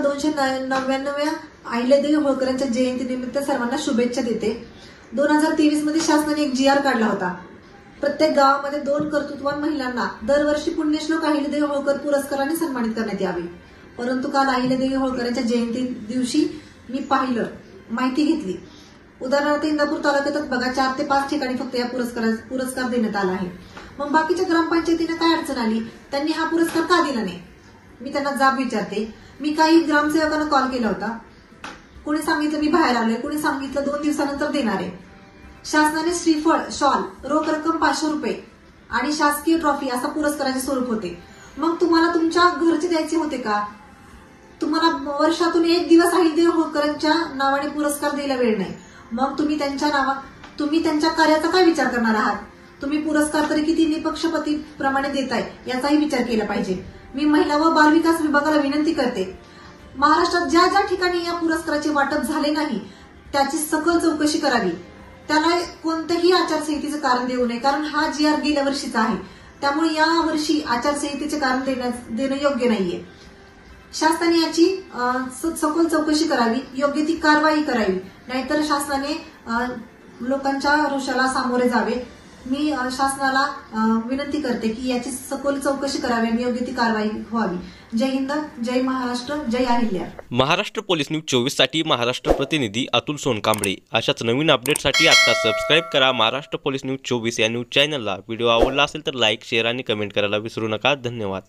299व्या अहिल्यादेवी होळकरांच्या जयंतीनिमित्त सर्वांना शुभेच्छा देते। 2023 मध्ये शासनाने एक GR काढला होता। प्रत्येक गावामध्ये 2 कर्तृत्ववान महिलांना दरवर्षी पुण्यश्लोक अहिल्यादेवी होळकर पुरस्काराने सन्मानित करण्यात यावे। परंतु काल अहिल्यादेवी होळकरांच्या जयंती दिवशी मी पाहिलं, माहिती घेतली। उदाहरणार्थ इंदापूर तालुक्यात बघा 4 ते 5 ठिकाणी फक्त या पुरस्कार देण्यात आला आहे। मग बाकीच्या ग्रामपंचायतीने काय अडचण आली, त्यांनी हा पुरस्कार का दिला नाही? मी त्यांना जाब विचारते। मी काही ग्रामसेवकांना कॉल केला होता, कोणी सांगितलं मी बाहेर आलोय, कोणी सांगितलं 2 दिवसानंतर देणार आहे। शासनाने श्रीफळ, शॉल, रोख रक्कम 500 रुपये आणि शासकीय ट्रॉफी असा पुरस्काराचे स्वरूप होते। मग तुम्हाला तुमच्या घरचे द्यायचे होते का? तुम्हाला वर्षातून 1 दिवस अहिल्यादेवी होळकरांच्या नावाने पुरस्कार द्यायला वेळ नाही, मग तुम्ही त्यांच्या कार्याचा काय विचार करणार आहात? तुम्ही पुरस्कार तरी किती निपक्षपातीप्रमाणे देताय याचाही विचार केला पाहिजे। मी महिला व बालविकास विभागाला विनंती करते, महाराष्ट्रात ज्या ज्या ठिकाणी या पुरस्काराचे वाटप झाले नाही त्याची सखोल चौकशी करावी। त्याला कोणत्याही आचारसंहितेचं कारण देऊ नये, कारण हा GR गेल्या वर्षीचा आहे, त्यामुळे या वर्षी आचारसंहितेचे कारण देणं योग्य नाहीये। शासनाने याची सखोल चौकशी करावी, योग्य ती कारवाई करावी, नाहीतर शासनाने लोकांच्या रोषाला सामोरे जावे। मी शासनाला विनंती करते की याची सखोल चौकशी करावी आणि योग्य ती कारवाई व्हावी। जय हिंद, जय महाराष्ट्र, जय अहिल्या। महाराष्ट्र पोलीस न्यूज 24 साठी महाराष्ट्र प्रतिनिधी अतुल सोनकांबळे। अशाच नवीन अपडेटसाठी आता सबस्क्राईब करा महाराष्ट्र पोलीस न्यूज 24 या न्यूज चॅनलला। व्हिडिओ आवडला असेल तर लाईक, शेअर आणि कमेंट करायला विसरू नका। धन्यवाद।